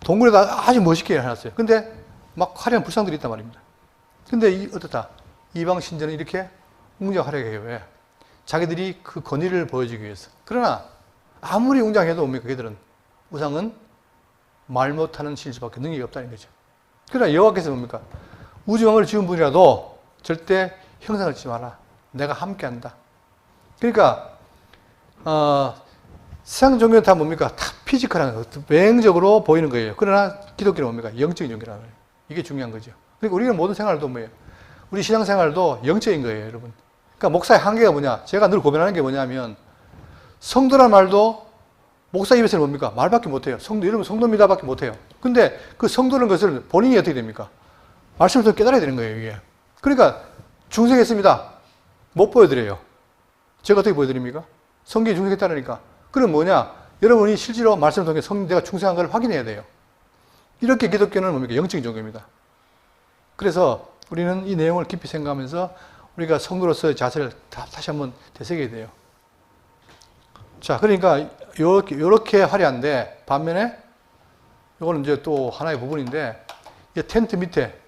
동굴에다 아주 멋있게 해놨어요. 근데 막 화려한 불상들이 있단 말입니다. 근데 어떻다? 이방 신전은 이렇게 웅장 화려하게 해요. 왜? 자기들이 그 권위를 보여주기 위해서. 그러나 아무리 웅장해도 뭡니까? 그들은 우상은 말 못하는 신수밖에 능력이 없다는 거죠. 그러나 여호와께서 뭡니까? 우주왕을 지은 분이라도 절대 형상을 짓지 마라. 내가 함께한다. 그러니까 세상 종교는 다 뭡니까? 다 피지컬한 거, 외형적으로 보이는 거예요. 그러나 기독교는 뭡니까? 영적인 종교라는 거예요. 이게 중요한 거죠. 그러니까 우리는 모든 생활도 뭐예요? 우리 신앙생활도 영적인 거예요, 여러분. 그러니까 목사의 한계가 뭐냐? 제가 늘 고민하는 게 뭐냐면 성도란 말도 목사 입에서는 뭡니까? 말밖에 못해요. 성도, 여러분 성도입니다밖에 못해요. 근데 그 성도라는 것을 본인이 어떻게 됩니까? 말씀을 더 깨달아야 되는 거예요, 이게. 그러니까 중생했습니다. 못 보여드려요. 제가 어떻게 보여드립니까? 성경이 중생했다니까. 그럼 뭐냐? 여러분이 실제로 말씀을 통해 내가 중생한 걸 확인해야 돼요. 이렇게 기독교는 뭡니까? 영적인 종교입니다. 그래서 우리는 이 내용을 깊이 생각하면서 우리가 성도로서의 자세를 다시 한번 되새겨야 돼요. 자, 그러니까 요렇게 화려한데 반면에 이거는 이제 또 하나의 부분인데 이 텐트 밑에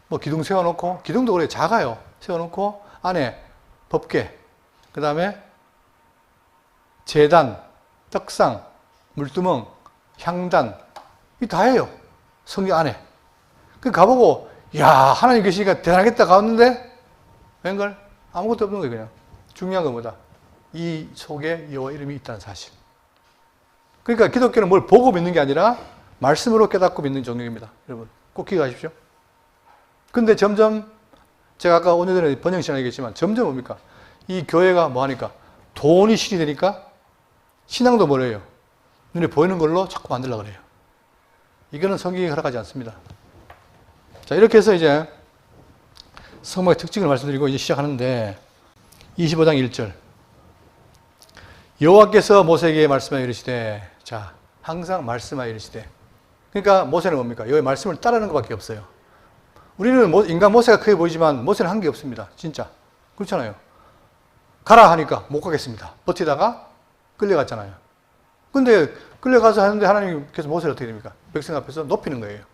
뭐 기둥 세워놓고 기둥도 그래 작아요. 세워놓고 안에 법궤, 그 다음에 제단, 떡상, 물두멍, 향단, 이 다 해요. 성경 안에. 그 가보고, 야, 하나님 계시니까 대단하겠다 가봤는데, 웬걸? 아무것도 없는 거예요, 그냥. 중요한 건 뭐다? 이 속에 여호와 이름이 있다는 사실. 그러니까 기독교는 뭘 보고 믿는 게 아니라 말씀으로 깨닫고 믿는 종교입니다. 여러분, 꼭 기억하십시오. 근데 점점, 제가 아까 오늘 전에 번영 시간에 얘기했지만, 점점 뭡니까? 이 교회가 뭐 하니까? 돈이 신이 되니까 신앙도 뭐래요? 눈에 보이는 걸로 자꾸 만들려고 그래요. 이거는 성경이 허락하지 않습니다. 자, 이렇게 해서 이제 성막의 특징을 말씀드리고 이제 시작하는데 25장 1절 여호와께서 모세에게 말씀하여 이르시되 자, 항상 말씀하여 이르시되 그러니까 모세는 뭡니까? 여호와의 말씀을 따르는 것밖에 없어요. 우리는 인간 모세가 크게 보이지만 모세는 한 게 없습니다. 진짜. 그렇잖아요. 가라 하니까 못 가겠습니다. 버티다가 끌려갔잖아요. 근데 끌려가서 하는데 하나님께서 모세를 어떻게 됩니까? 백성 앞에서 높이는 거예요.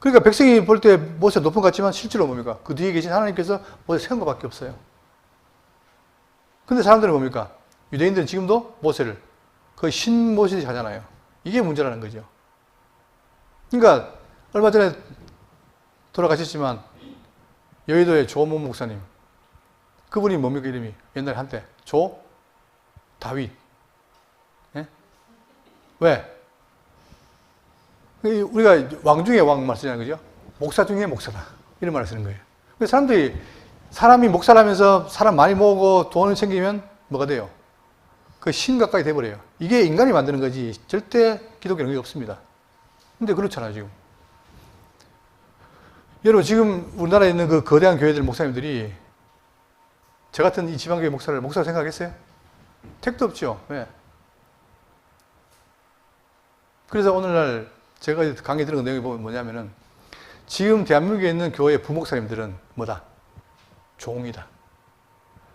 그러니까 백성이 볼 때 모세가 높은 것 같지만 실제로 뭡니까? 그 뒤에 계신 하나님께서 모세 세운 것밖에 없어요. 근데 사람들은 뭡니까? 유대인들은 지금도 모세를 거의 신모시듯이 하잖아요. 이게 문제라는 거죠. 그러니까 얼마 전에 돌아가셨지만 여의도의 조문 목사님 그분이 뭡니까 이름이? 옛날에 한때 다윗 예? 왜? 우리가 왕 중에 왕 말 쓰잖아요. 그죠? 목사 중에 목사다. 이런 말을 쓰는 거예요. 사람들이 사람이 목사라면서 사람 많이 모으고 돈을 챙기면 뭐가 돼요? 그 신 가까이 돼버려요. 이게 인간이 만드는 거지 절대 기독교는 그게 없습니다. 근데 그렇잖아요 지금. 여러분 지금 우리나라에 있는 그 거대한 교회들 목사님들이 저 같은 이 지방교회 목사를 목사로 생각했어요? 택도 없죠. 왜? 그래서 오늘날 제가 강의 들은 내용이 뭐냐면은 지금 대한민국에 있는 교회 부목사님들은 뭐다? 종이다.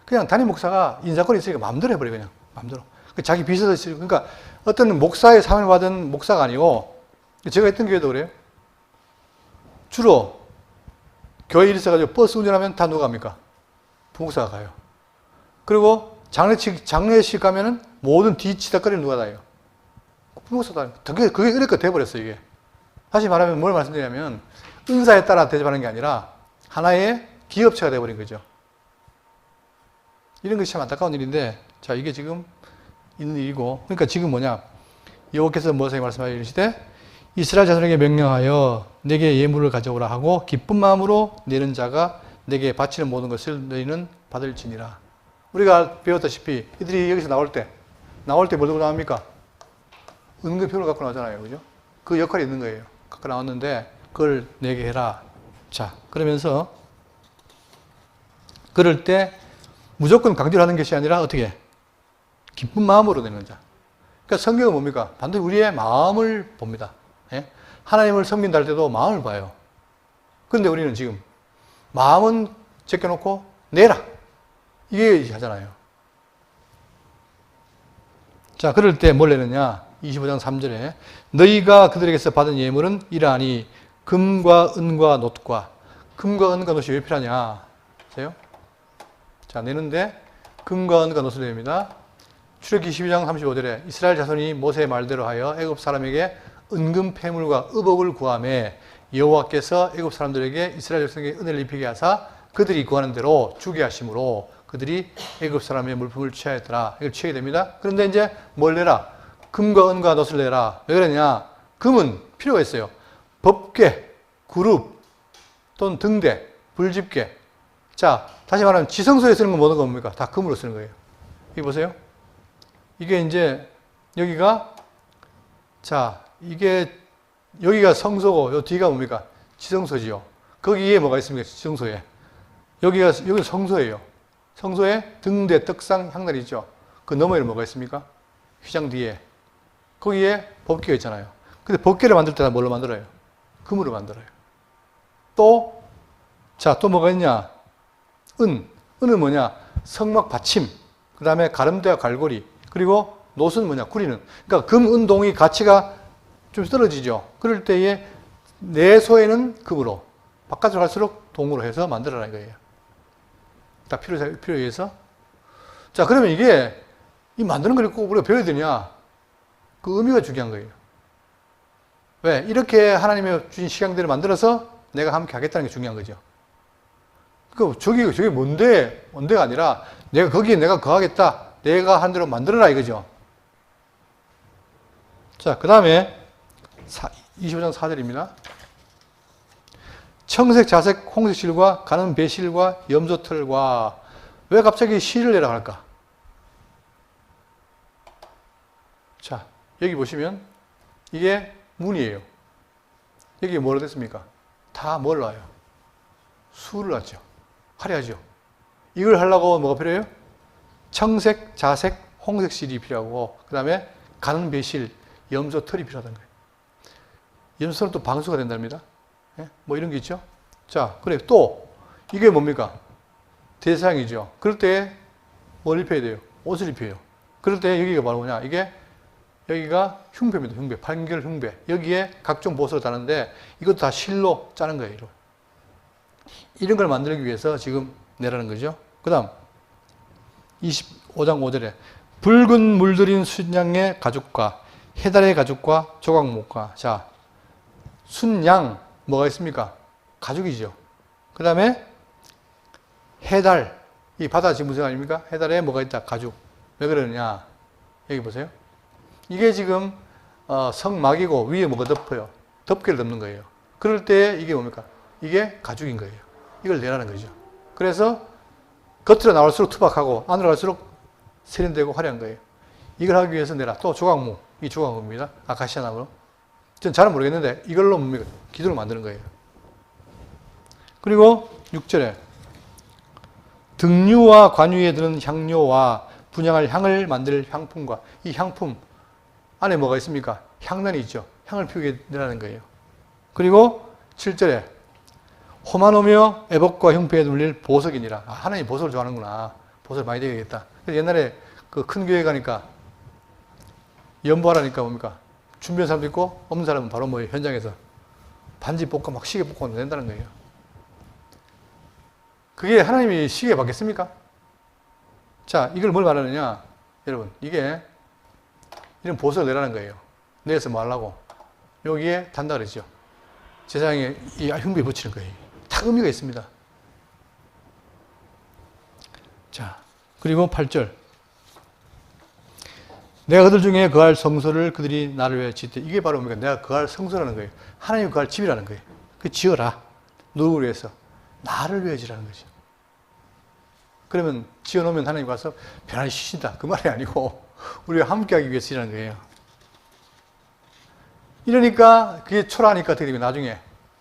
그냥 담임 목사가 인사권이 있으니까 마음대로 해버려 그냥 마음대로. 자기 비서도 쓰고 그러니까 어떤 목사의 사명을 받은 목사가 아니고 제가 했던 교회도 그래요. 주로 교회 일 있어가지고 버스 운전하면 다 누가 갑니까? 부목사가 가요. 그리고 장례식 가면은 모든 뒤치다거리는 누가 다요? 부목사다. 그게 이렇게 돼버렸어요, 이게. 다시 말하면 뭘 말씀드리냐면, 은사에 따라 대접하는 게 아니라, 하나의 기업체가 돼버린 거죠. 이런 것이 참 안타까운 일인데, 자, 이게 지금 있는 일이고, 그러니까 지금 뭐냐. 여호와께서 모세에게 말씀하여 이르시되, 이스라엘 자손에게 명령하여 내게 예물을 가져오라 하고, 기쁜 마음으로 내는 자가 내게 바치는 모든 것을 너희는 받을지니라. 우리가 배웠다시피, 이들이 여기서 나올 때 뭘 들고 나옵니까? 은근표를 갖고 나오잖아요. 그죠? 그 역할이 있는 거예요. 갖고 나왔는데, 그걸 내게 해라. 자, 그러면서, 그럴 때 무조건 강제로 하는 것이 아니라 어떻게? 기쁜 마음으로 내는 자. 그러니까 성경은 뭡니까? 반드시 우리의 마음을 봅니다. 예? 하나님을 섬긴다 할 때도 마음을 봐요. 그런데 우리는 지금, 마음은 제껴놓고 내라. 이게 하잖아요. 자, 그럴 때 뭘 내느냐? 25장 3절에 너희가 그들에게서 받은 예물은 이러하니 금과 은과 놋과 금과 은과 놋이 왜 필요하냐? 보세요. 자, 내는데 금과 은과 놋을 냅니다. 출애굽기 12장 35절에 이스라엘 자손이 모세의 말대로 하여 애굽 사람에게 은금 폐물과 의복을 구하매 여호와께서 애굽 사람들에게 이스라엘 백성에게 은혜를 입히게 하사 그들이 구하는 대로 주게 하심으로 그들이 애굽 사람의 물품을 취하였더라. 이걸 취하게 됩니다. 그런데 이제 뭘 내라? 금과 은과 놋을 내라. 왜 그러냐? 금은 필요가 있어요. 법궤, 그룹, 또는 등대, 불집게. 자, 다시 말하면 지성소에 쓰는 건 뭐는 겁니까? 다 금으로 쓰는 거예요. 여기 보세요. 이게 이제 여기가 자, 여기가 성소고 요 뒤가 뭡니까? 지성소지요. 거기에 뭐가 있습니까? 지성소에. 여기가 성소예요. 성소에 등대, 떡상, 향단이 있죠. 그 너머에는 뭐가 있습니까? 휘장 뒤에. 거기에 법궤가 있잖아요. 근데 법궤를 만들 때는 뭘로 만들어요? 금으로 만들어요. 또 뭐가 있냐? 은은 뭐냐? 성막 받침, 그 다음에 가름대와 갈고리, 그리고 놋은 뭐냐? 구리는. 그러니까 금, 은, 동이 가치가 좀 떨어지죠. 그럴 때에 내 소에는 금으로, 바깥으로 갈수록 동으로 해서 만들어라 이거예요. 다 필요에 의해서. 자, 그러면 이 만드는 걸 꼭 우리가 배워야 되냐? 그 의미가 중요한 거예요. 왜? 이렇게 하나님의 주신 시간대를 만들어서 내가 함께 하겠다는 게 중요한 거죠. 저게 뭔데가 아니라 거기에 내가 거하겠다. 내가 한 대로 만들어라 이거죠. 자, 그 다음에 25장 4절입니다. 청색, 자색, 홍색 실과 가는 배실과 염소털과 왜 갑자기 실을 내려갈까? 자, 여기 보시면 이게 문이에요. 여기 뭐로 됐습니까? 다 뭘 놔요? 수를 놨죠. 화려하죠. 이걸 하려고 뭐가 필요해요? 청색, 자색, 홍색 실이 필요하고 그 다음에 가는 배실, 염소털이 필요하다는 거예요. 염소털은 또 방수가 된답니다. 예? 뭐 이런 게 있죠. 자, 그래 또 이게 뭡니까? 대상이죠. 그럴 때 뭘 입혀야 돼요? 옷을 입혀요. 그럴 때 여기가 바로 뭐냐? 여기가 흉배입니다. 흉배, 판결 흉배. 여기에 각종 보석을 다는데 이것도 다 실로 짜는 거예요. 이런 걸 만들기 위해서 지금 내라는 거죠. 그 다음 25장 5절에 붉은 물들인 순양의 가죽과 해달의 가죽과 조각목과 자, 순양 뭐가 있습니까? 가죽이죠. 그 다음에 해달 이 바다 지무새 아닙니까? 해달에 뭐가 있다? 가죽. 왜 그러느냐? 여기 보세요. 이게 지금 성막이고 위에 뭐가 덮어요? 덮개를 덮는 거예요. 그럴 때 이게 뭡니까? 이게 가죽인 거예요. 이걸 내라는 거죠. 그래서 겉으로 나올수록 투박하고 안으로 갈수록 세련되고 화려한 거예요. 이걸 하기 위해서 내라. 또 조각무. 이 조각무입니다. 아카시아 나무로. 전 잘은 모르겠는데 이걸로 뭡니까? 기둥을 만드는 거예요. 그리고 6절에 등류와 관유에 드는 향료와 분향할 향을 만들 향품과 이 향품 안에 뭐가 있습니까? 향단이 있죠. 향을 피우게 되라는 거예요. 그리고 7절에 호만오며 애복과 흉패에 눌릴 보석이니라. 아, 하나님 보석을 좋아하는구나. 보석을 많이 되겠다. 옛날에 그 큰 교회 가니까 연보하라니까 뭡니까? 준비한 사람도 있고 없는 사람은 바로 뭐 현장에서 반지 뽑고 막 시계 뽑고 낸다는 거예요. 그게 하나님이 시계 받겠습니까? 자, 이걸 뭘 말하느냐? 여러분, 이게 이런 보석을 내라는 거예요. 내서 뭐 하려고? 여기에 단다 그러죠. 제사장에 이 흉배에 붙이는 거예요. 다 의미가 있습니다. 자, 그리고 8절. 내가 그들 중에 거할 성소를 그들이 나를 위해 짓되 이게 바로 뭡니까? 내가 거할 성소라는 거예요. 하나님 거할 집이라는 거예요. 그 지어라. 누구를 위해서? 나를 위해 지라는 거죠. 그러면 지어놓으면 하나님 와서 편안히 쉬신다. 그 말이 아니고 우리가 함께하기 위해서 지라는 거예요. 이러니까 그게 초라하니까 어떻게 되면 나중에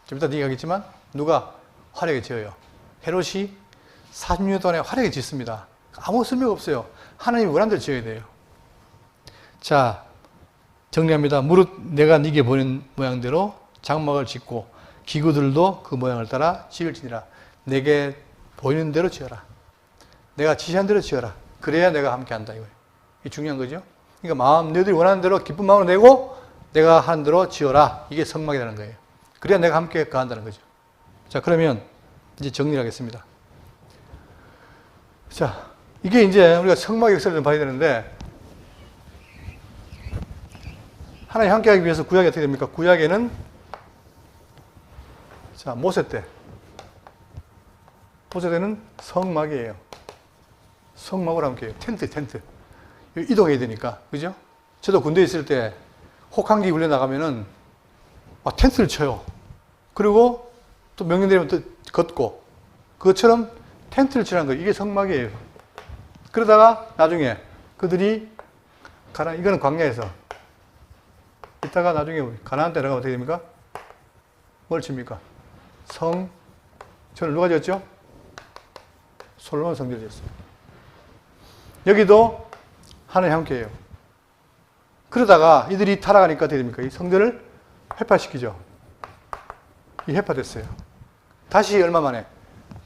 좀 이따 네가 하겠지만 누가 화려하게 지어요. 헤롯이 40년 동안에 화려하게 짓습니다. 아무 쓸모가 없어요. 하나님이 원하는 대로 지어야 돼요. 자, 정리합니다. 무릇 내가 네게 보낸 모양대로 장막을 짓고 기구들도 그 모양을 따라 지을지니라. 내게 보이는 대로 지어라. 내가 지시한 대로 지어라. 그래야 내가 함께 한다 이거예요. 이게 중요한 거죠. 그러니까 너희들이 원하는 대로 기쁜 마음으로 내고 내가 하는 대로 지어라. 이게 성막이라는 거예요. 그래야 내가 함께 거한다는 거죠. 자, 그러면 이제 정리를 하겠습니다. 자, 이게 이제 우리가 성막의 역사를 좀 봐야 되는데 하나님 함께하기 위해서 구약이 어떻게 됩니까? 구약에는 자, 모세 때는 성막이에요. 성막으로 함께해요. 텐트. 이동해야 되니까. 그죠? 저도 군대에 있을 때 혹한기 훈련 나가면은 텐트를 쳐요. 그리고 또 명령 내리면 또 걷고. 그것처럼 텐트를 치라는 거예요. 이게 성막이에요. 그러다가 나중에 그들이 이거는 광야에서 이따가 나중에 가나안 때 나가면 어떻게 됩니까? 뭘 칩니까? 저는 누가 지었죠? 솔로몬 성전을 지었어요. 여기도 하나님 함께해요. 그러다가 이들이 타락하니까 어떻게 됩니까? 이 성전을 회파시키죠. 이 회파됐어요. 다시 얼마 만에?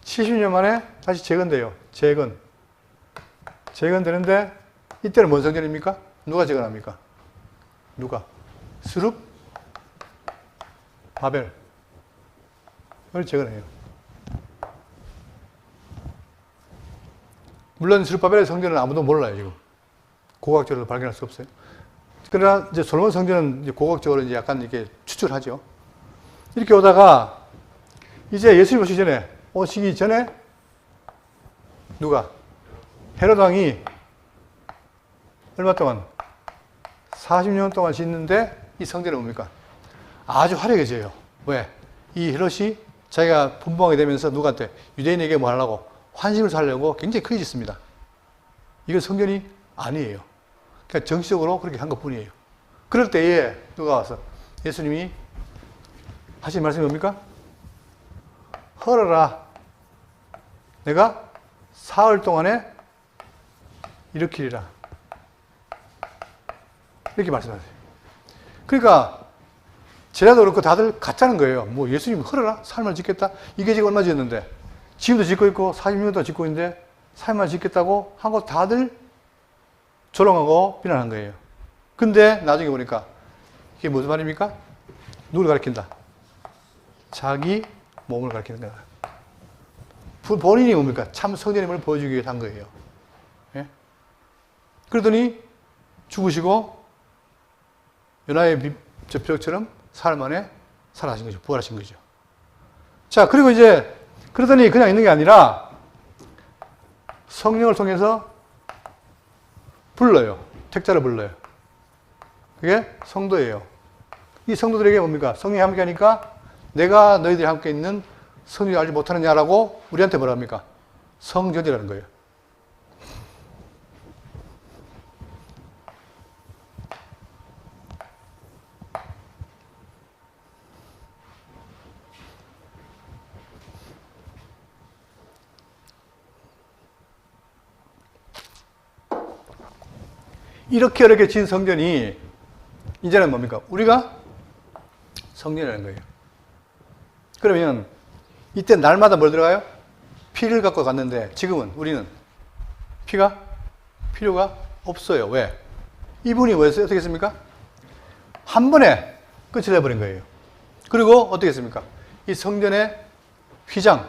70년 만에 다시 재건돼요. 재건되는데 이때는 뭔 성전입니까? 누가 재건합니까? 누가? 스룹 바벨을 재건해요. 물론 스룹바벨의 성전은 아무도 몰라요. 지금 고고학적으로 발견할 수 없어요. 그러나 이제 솔로몬 성전은 이제 고각적으로 이제 약간 이렇게 추출하죠. 이렇게 오다가 이제 예수님 오시기 전에 누가? 헤로드 왕이 얼마 동안? 40년 동안 짓는데 이 성전은 뭡니까? 아주 화려해져요. 왜? 이 헤롯이 자기가 분봉하게 되면서 누구한테? 유대인에게 뭐 하려고? 환심을 살려고 굉장히 크게 짓습니다. 이건 성전이 아니에요. 그냥 정치적으로 그렇게 한 것 뿐이에요. 그럴 때에 누가 와서 예수님이 하신 말씀이 뭡니까? 헐어라. 내가 사흘 동안에 일으키리라. 이렇게 말씀하세요. 그러니까 제자도 그렇고 다들 같다는 거예요. 뭐 예수님 헐어라? 사흘만 짓겠다? 이게 지금 얼마 지었는데 지금도 짓고 있고 40년 동안 짓고 있는데 사흘만 짓겠다고 하고 다들 조롱하고 비난한 거예요. 근데 나중에 보니까 이게 무슨 말입니까? 누구를 가리킨다? 자기 몸을 가리키는 거야. 본인이 뭡니까? 참 성전임을 보여주기 위해서 한 거예요. 예? 그러더니 죽으시고 요나의 표적처럼 사흘 만에 살아나신 거죠. 부활하신 거죠. 자, 그리고 이제 그러더니 그냥 있는 게 아니라 성령을 통해서 불러요. 택자를 불러요. 그게 성도예요. 이 성도들에게 뭡니까? 성령이 함께 하니까 내가 너희들이 함께 있는 성령을 알지 못하느냐라고 우리한테 뭐라 합니까? 성전이라는 거예요. 이렇게 어렵게 진 성전이 이제는 뭡니까? 우리가 성전이라는 거예요. 그러면 이때 날마다 뭘 들어가요? 피를 갖고 갔는데 지금은 우리는 피가 필요가 없어요. 왜? 이분이 뭐였어요? 어떻게 했습니까? 한 번에 끝을 내버린 거예요. 그리고 어떻게 했습니까? 이 성전의 휘장을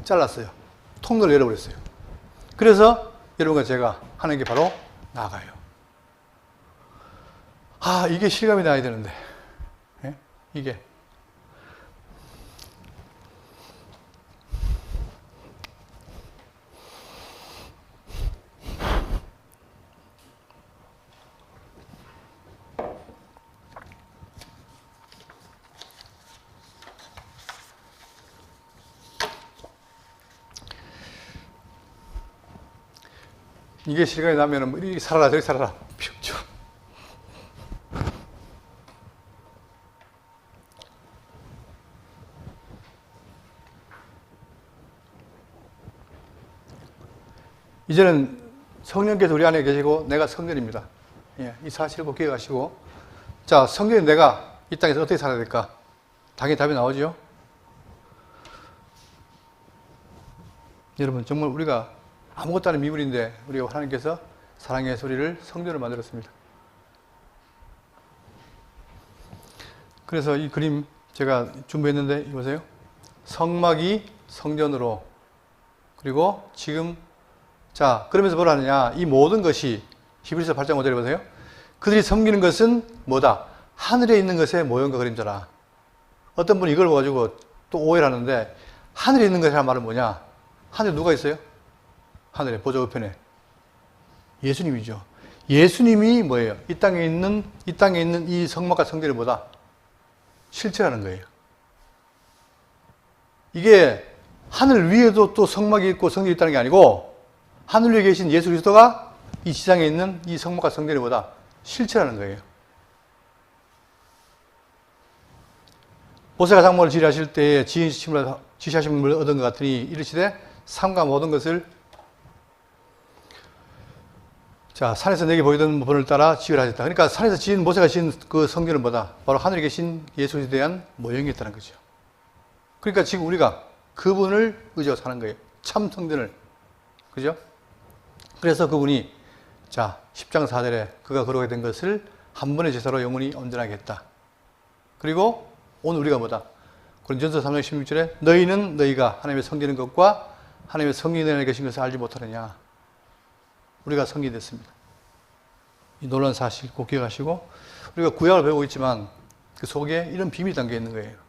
잘랐어요. 통로를 열어버렸어요. 그래서 여러분과 제가 하는 게 바로 나아가요. 아, 이게 실감이 나야 되는데. 예? 이게. 이게 실감이 나면은 이리 살아라 저리 살아라 필요 없죠. 이제는 성령께서 우리 안에 계시고 내가 성전입니다. 예, 이 사실을 꼭 기억하시고, 자, 성전이 내가 이 땅에서 어떻게 살아야 될까? 당연히 답이 나오죠. 여러분, 정말 우리가 아무것도 아닌 미물인데 우리가 하나님께서 사랑의 소리를 성전을 만들었습니다. 그래서 이 그림 제가 준비했는데 이거 보세요. 성막이 성전으로, 그리고 지금 자, 그러면서 뭐라 하느냐? 이 모든 것이 히브리서 8장 5절에 보세요. 그들이 섬기는 것은 뭐다? 하늘에 있는 것의 모형과 그림자라. 어떤 분이 이걸 가지고 또 오해를 하는데, 하늘에 있는 것이라는 말은 뭐냐? 하늘에 누가 있어요? 하늘에 보좌 우편에 예수님이죠. 예수님이 뭐예요? 이 땅에 있는 이 성막과 성전이 뭐다? 실체라는 거예요. 이게 하늘 위에도 또 성막이 있고 성전이 있다는 게 아니고, 하늘 위에 계신 예수 그리스도가 이 지상에 있는 이 성막과 성전이 뭐다? 실체라는 거예요. 모세가 장막을 지휘하실 때에 지시하심을 얻은 것 같으니 이르시되 삼가 모든 것을 자, 산에서 내게 보이던 본을 따라 지으라 하셨다. 그러니까 산에서 지은 모세가 지은 그 성전은 뭐다? 바로 하늘에 계신 예수에 대한 모형이었다는 거죠. 그러니까 지금 우리가 그분을 의지하고 사는 거예요. 참 성전을. 그죠? 그래서 그분이 자, 10장 4절에 그가 거룩하게 된 것을 한 번의 제사로 영원히 온전하게 했다. 그리고 오늘 우리가 뭐다? 고린도전서 3장 16절에 너희는 너희가 하나님의 성전인 것과 하나님의 성령이 내 안에 계신 것을 알지 못하느냐. 우리가 성립됐습니다. 이 놀라운 사실 꼭 기억하시고, 우리가 구약을 배우고 있지만 그 속에 이런 비밀이 담겨 있는 거예요.